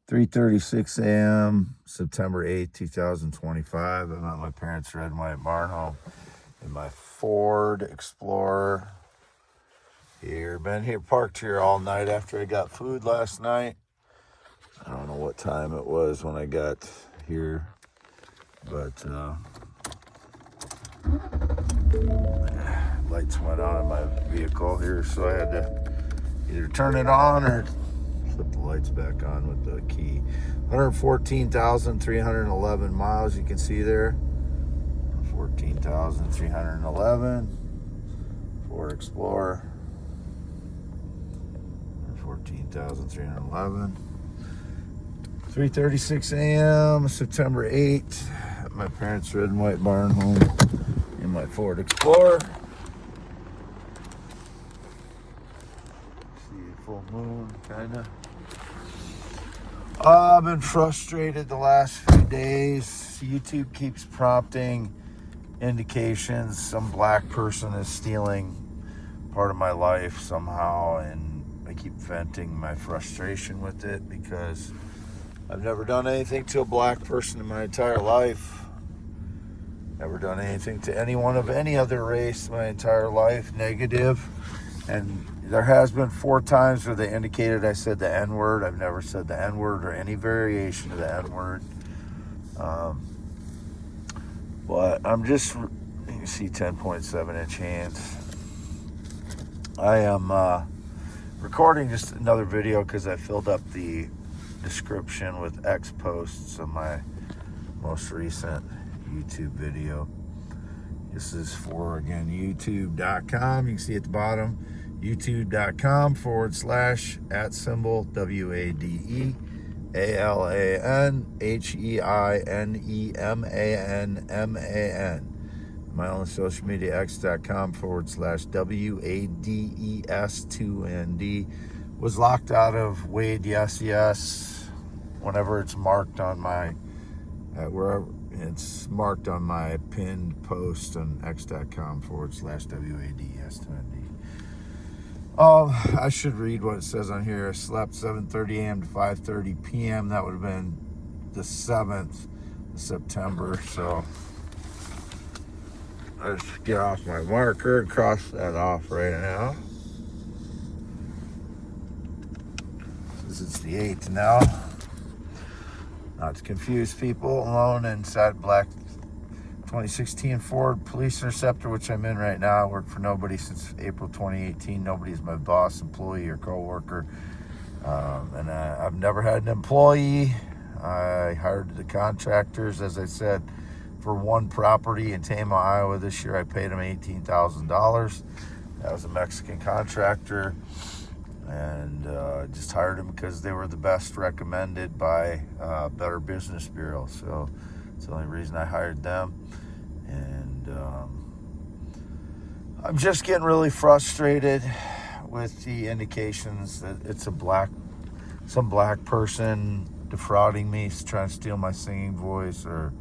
3:36 a.m., September 8th, 2025. I'm at my parents' red and white barn home in my Ford Explorer. Been here, parked here all night after I got food last night. I don't know what time it was when I got here, but lights went on in my vehicle here, so I had to either turn it on or flip the lights back on with the key. 114,311 miles, you can see there. 14,311. Ford Explorer. 14,311. 3:36 a.m., September 8th. At my parents' red and white barn home in my Ford Explorer. See a full moon, kinda. I've been frustrated the last few days. YouTube keeps prompting indications some black person is stealing part of my life somehow, and I keep venting my frustration with it because I've never done anything to a black person in my entire life. Never done anything to anyone of any other race my entire life, negative. And there has been 4 times where they indicated I said the N-word. I've never said the N-word or any variation of the N-word. But I'm just, you can see 10.7 inch hands. I am recording just another video because I filled up the description with X posts of my most recent YouTube video. This is for, again, youtube.com. You can see at the bottom, youtube.com / WADESALANHEINEMANMAN. My only social media, x.com / WADES2ND. Was locked out of Wade Yes whenever it's marked on my, wherever it's marked on my pinned post on x.com / WADES2ND. I should read what it says on here. I slept 7:30 a.m. to 5:30 p.m. That would have been the 7th of September. So let's get off my marker and cross that off right now. Since it's the 8th now. Not to confuse people, alone inside black 2016 Ford Police Interceptor, which I'm in right now. I work for nobody since April 2018. Nobody's my boss, employee, or co-worker. And I've never had an employee. I hired the contractors, as I said, for one property in Tama, Iowa. This year I paid them $18,000. That was a Mexican contractor. And just hired them because they were the best recommended by Better Business Bureau. So it's the only reason I hired them. And I'm just getting really frustrated with the indications that it's some black person defrauding me, trying to steal my singing voice, or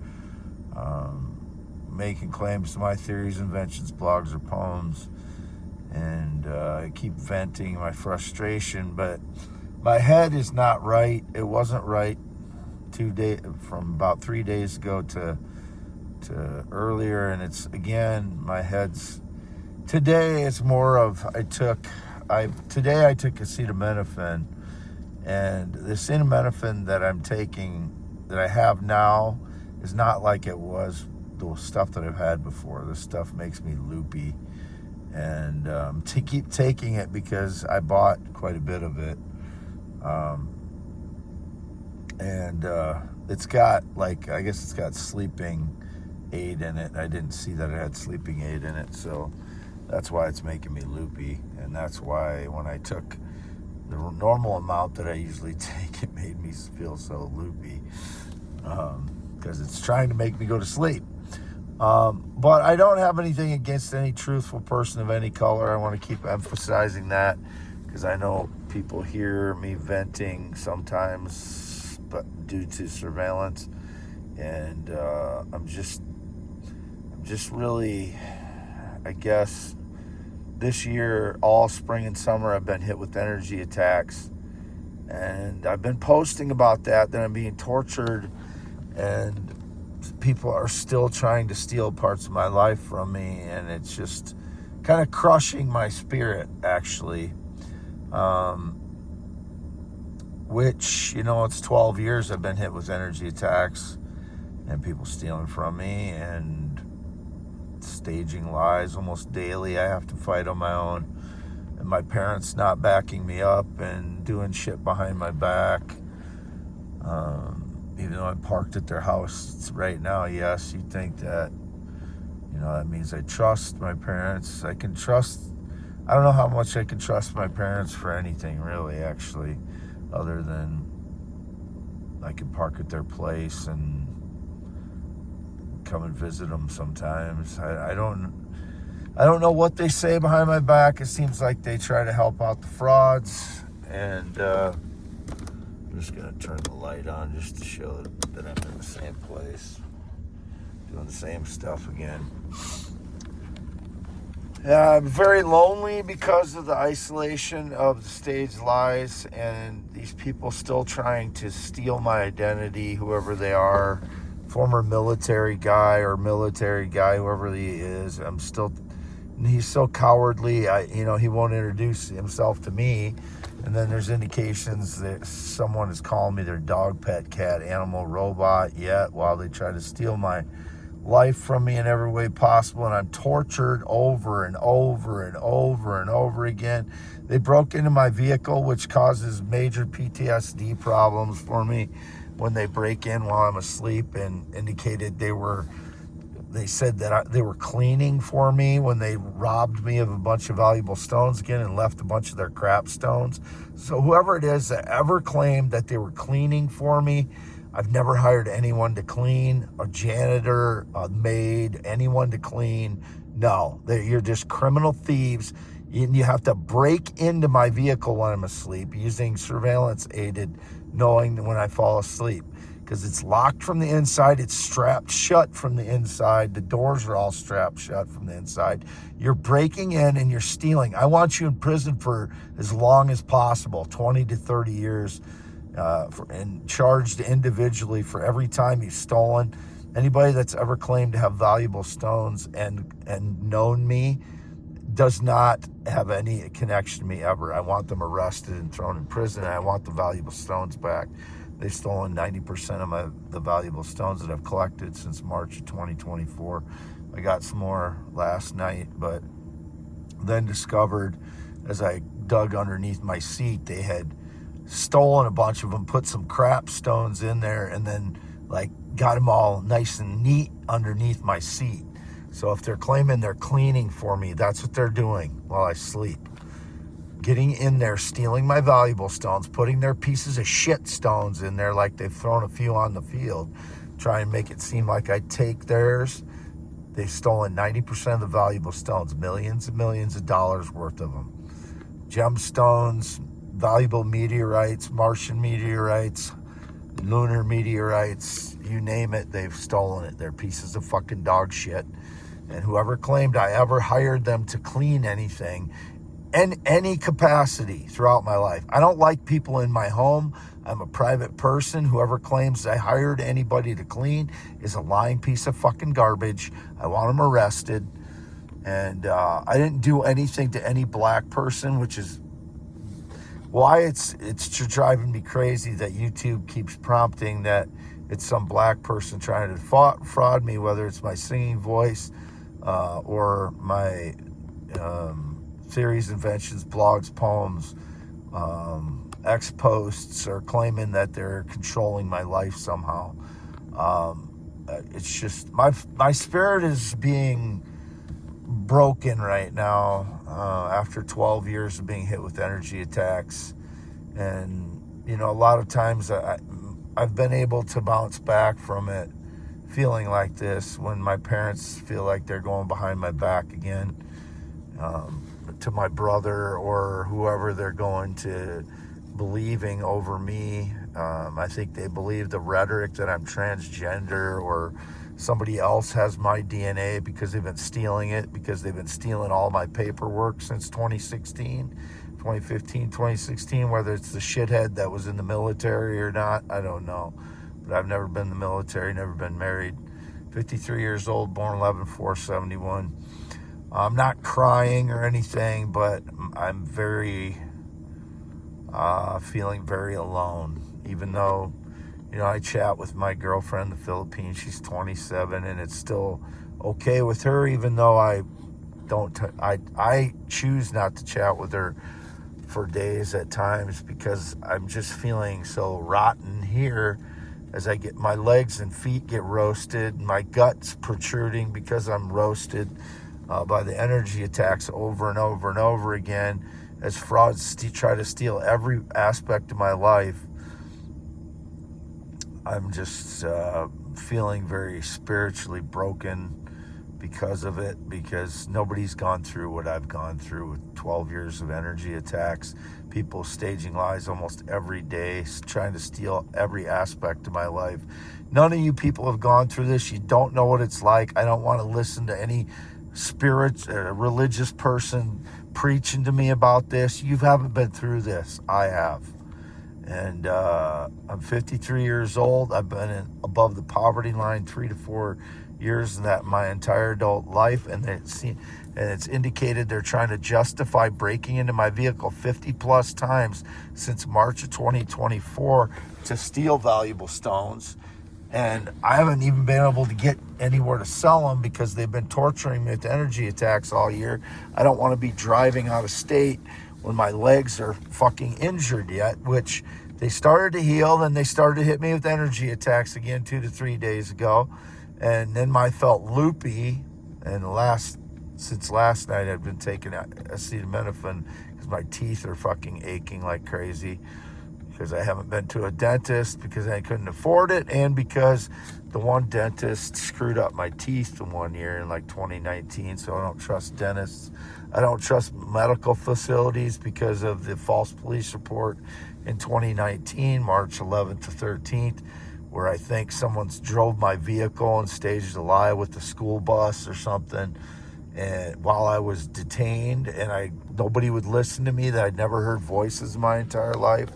making claims to my theories, inventions, blogs, or poems. And I keep venting my frustration, but my head is not right. It wasn't right from about 3 days ago to earlier, and it's, again, my head's, today it's more of, today I took acetaminophen, and the acetaminophen that I'm taking, that I have now, is not like it was the stuff that I've had before. This stuff makes me loopy. And to keep taking it because I bought quite a bit of it. It's got, like, I guess it's got sleeping aid in it. I didn't see that it had sleeping aid in it, so that's why it's making me loopy. And that's why when I took the normal amount that I usually take, it made me feel so loopy. Because it's trying to make me go to sleep. But I don't have anything against any truthful person of any color. I want to keep emphasizing that because I know people hear me venting sometimes, but due to surveillance, and I'm just really, I guess, this year, all spring and summer, I've been hit with energy attacks, And I've been posting about that I'm being tortured, and people are still trying to steal parts of my life from me, and it's just kind of crushing my spirit, actually. Which, it's 12 years I've been hit with energy attacks and people stealing from me and staging lies almost daily. I have to fight on my own, and my parents not backing me up and doing shit behind my back. Even though I'm parked at their house right now, yes, you'd think that, that means I trust my parents. I don't know how much I can trust my parents for anything, really, actually, other than I can park at their place and come and visit them sometimes. I don't know what they say behind my back. It seems like they try to help out the frauds, and I'm just going to turn the light on just to show that I'm in the same place, doing the same stuff again. Yeah, I'm very lonely because of the isolation of the staged lies and these people still trying to steal my identity, whoever they are, former military guy, whoever he is. He's so cowardly. He won't introduce himself to me. And then there's indications that someone is calling me their dog, pet, cat, animal, robot yet while they try to steal my life from me in every way possible, and I'm tortured over and over and over and over again. They broke into my vehicle, which causes major PTSD problems for me when they break in while I'm asleep, and indicated they said that they were cleaning for me when they robbed me of a bunch of valuable stones again and left a bunch of their crap stones. So whoever it is that ever claimed that they were cleaning for me, I've never hired anyone to clean, a janitor, a maid, anyone to clean. No, you're just criminal thieves. You have to break into my vehicle when I'm asleep using surveillance aided knowing when I fall asleep, because it's locked from the inside. It's strapped shut from the inside. The doors are all strapped shut from the inside. You're breaking in and you're stealing. I want you in prison for as long as possible, 20 to 30 years. And charged individually for every time you've stolen. Anybody that's ever claimed to have valuable stones and known me does not have any connection to me ever. I want them arrested and thrown in prison, and I want the valuable stones back. They've stolen 90% of the valuable stones that I've collected since March of 2024. I got some more last night, but then discovered as I dug underneath my seat, they had stolen a bunch of them, put some crap stones in there, and then got them all nice and neat underneath my seat. So if they're claiming they're cleaning for me, that's what they're doing while I sleep. Getting in there, stealing my valuable stones, putting their pieces of shit stones in there like they've thrown a few on the field, try and make it seem like I take theirs. They've stolen 90% of the valuable stones, millions and millions of dollars worth of them. Gemstones, valuable meteorites, Martian meteorites, lunar meteorites, you name it, they've stolen it. They're pieces of fucking dog shit. And whoever claimed I ever hired them to clean anything in any capacity throughout my life. I don't like people in my home. I'm a private person. Whoever claims I hired anybody to clean is a lying piece of fucking garbage. I want them arrested. And I didn't do anything to any black person, which is why it's driving me crazy that YouTube keeps prompting that it's some black person trying to fraud me, whether it's my singing voice or my theories, inventions, blogs, poems, posts, or claiming that they're controlling my life somehow. It's just my spirit is being broken right now after 12 years of being hit with energy attacks. And a lot of times I've been able to bounce back from it feeling like this when my parents feel like they're going behind my back again, to my brother or whoever they're going to believing over me. I think they believe the rhetoric that I'm transgender or somebody else has my DNA because they've been stealing it, because they've been stealing all my paperwork since 2016, 2015, 2016, whether it's the shithead that was in the military or not, I don't know. But I've never been in the military, never been married. 53 years old, born 11/4/71. I'm not crying or anything, but I'm very, feeling very alone. Even though, I chat with my girlfriend in the Philippines. She's 27, and it's still okay with her, even though I choose not to chat with her for days at times because I'm just feeling so rotten here as my legs and feet get roasted. My gut's protruding because I'm roasted by the energy attacks over and over and over again as frauds try to steal every aspect of my life. I'm just feeling very spiritually broken because of it, because nobody's gone through what I've gone through with 12 years of energy attacks, people staging lies almost every day, trying to steal every aspect of my life. None of you people have gone through this. You don't know what it's like. I don't want to listen to any religious person preaching to me about this. You haven't been through this. I have. And I'm 53 years old. I've been above the poverty line 3 to 4 years in that my entire adult life, and it's indicated they're trying to justify breaking into my vehicle 50 plus times since March of 2024 to steal valuable stones. And I haven't even been able to get anywhere to sell them because they've been torturing me with energy attacks all year. I don't want to be driving out of state when my legs are fucking injured yet, which they started to heal, then they started to hit me with energy attacks again 2 to 3 days ago. And then I felt loopy, and since last night I've been taking acetaminophen because my teeth are fucking aching like crazy, because I haven't been to a dentist because I couldn't afford it, and because the one dentist screwed up my teeth in 1 year in like 2019, so I don't trust dentists. I don't trust medical facilities because of the false police report in 2019, March 11th to 13th, where I think someone's drove my vehicle and staged a lie with the school bus or something, and while I was detained, and nobody would listen to me, that I'd never heard voices my entire life.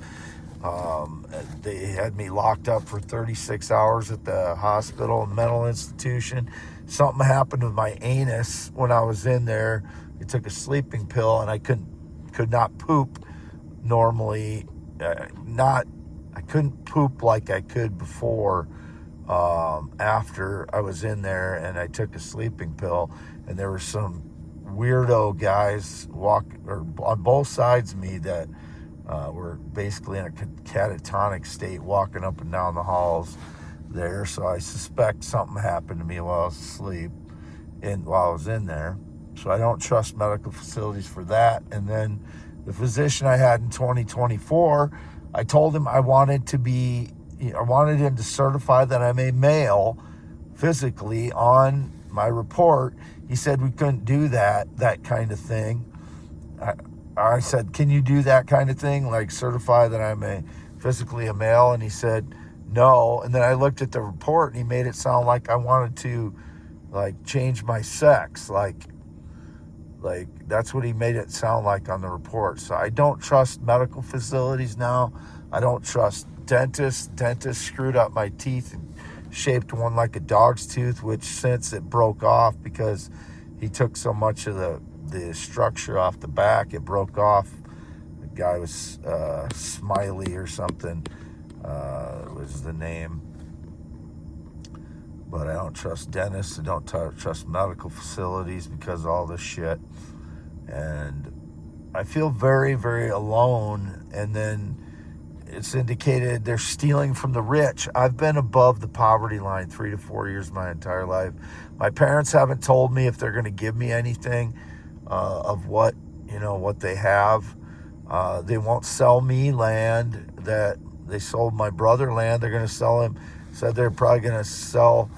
They had me locked up for 36 hours at the hospital, mental institution. Something happened with my anus when I was in there. I took a sleeping pill, and I could not poop normally. I couldn't poop like I could before. After I was in there, and I took a sleeping pill, and there were some weirdo guys on both sides of me that were basically in a catatonic state, walking up and down the halls there. So I suspect something happened to me while I was asleep while I was in there. So I don't trust medical facilities for that. And then the physician I had in 2024, I told him I wanted him to certify that I'm a male physically on my report. He said we couldn't do that kind of thing. I said, can you do that kind of thing? Like certify that I'm physically a male? And he said, no. And then I looked at the report, and he made it sound like I wanted to change my sex. Like that's what he made it sound like on the report. So I don't trust medical facilities now. I don't trust dentists. Dentists screwed up my teeth and shaped one like a dog's tooth, which since it broke off because he took so much of the structure off the back, it broke off. The guy was Smiley or something was the name. But I don't trust dentists. I don't trust medical facilities because of all this shit. And I feel very, very alone. And then it's indicated they're stealing from the rich. I've been above the poverty line 3 to 4 years my entire life. My parents haven't told me if they're going to give me anything of what they have. They won't sell me land. That they sold my brother land. They're going to sell him. Said they're probably going to sell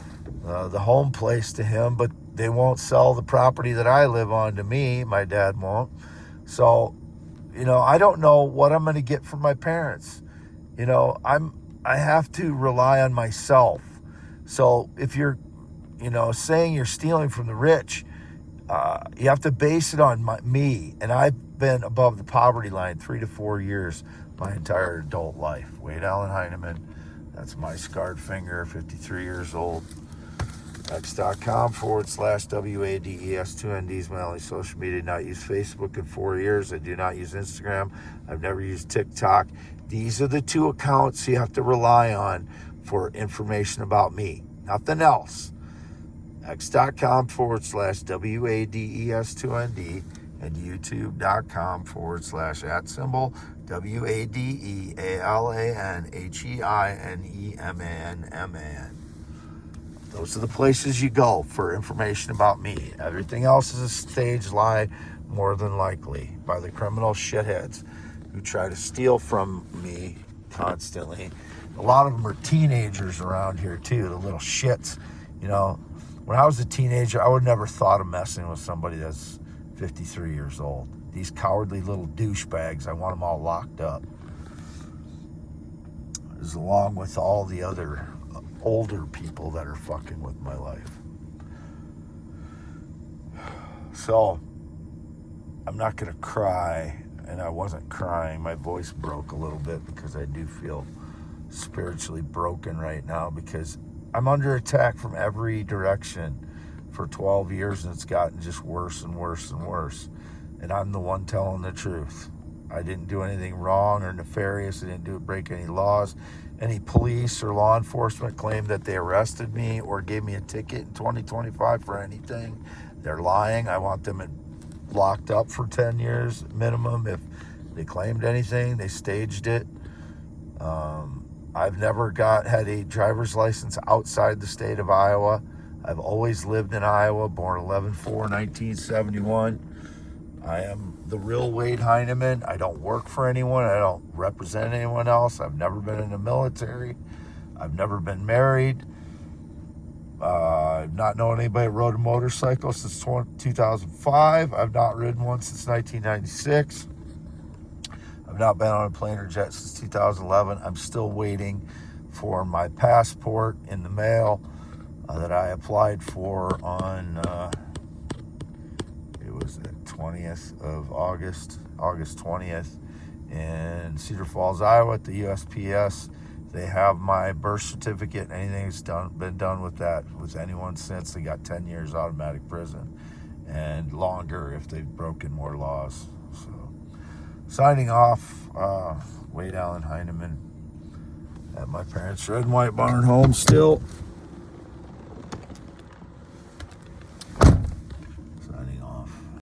the home place to him, but they won't sell the property that I live on to me. My dad won't. So, I don't know what I'm going to get from my parents. I have to rely on myself. So if you're you know, saying you're stealing from the rich, you have to base it on me. And I've been above the poverty line 3 to 4 years my entire adult life. Wade Allen Heineman. That's my scarred finger, 53 years old. X.com/WADES2ND is my only social media. Not use Facebook in 4 years. I do not use Instagram. I've never used TikTok. These are the two accounts you have to rely on for information about me. Nothing else. X.com/WADES2ND and YouTube.com/@WADEALANHEINEMANMAN. Those are the places you go for information about me. Everything else is a stage lie, more than likely, by the criminal shitheads who try to steal from me constantly. A lot of them are teenagers around here too, the little shits. You know, when I was a teenager, I would never thought of messing with somebody that's 53 years old. These cowardly little douchebags, I want them all locked up. As along with all the other older people that are fucking with my life. So, I'm not going to cry, and I wasn't crying. My voice broke a little bit because I do feel spiritually broken right now because I'm under attack from every direction for 12 years, and it's gotten just worse and worse and worse. And I'm the one telling the truth. I didn't do anything wrong or nefarious. I didn't break any laws. Any police or law enforcement claim that they arrested me or gave me a ticket in 2025 for anything. They're lying. I want them locked up for 10 years minimum. If they claimed anything, they staged it. I've never had a driver's license outside the state of Iowa. I've always lived in Iowa, born 11/4/1971. I am the real Wade Heineman. I don't work for anyone. I don't represent anyone else. I've never been in the military. I've never been married. I've not known anybody that rode a motorcycle since 2005. I've not ridden one since 1996. I've not been on a plane or jet since 2011. I'm still waiting for my passport in the mail that I applied for on... it was the 20th of August 20th in Cedar Falls, Iowa at the USPS. They have my birth certificate. Anything that's been done with that with anyone since, they got 10 years automatic prison and longer if they've broken more laws. So, signing off, Wade Allen Heineman at my parents' red and white barn home still.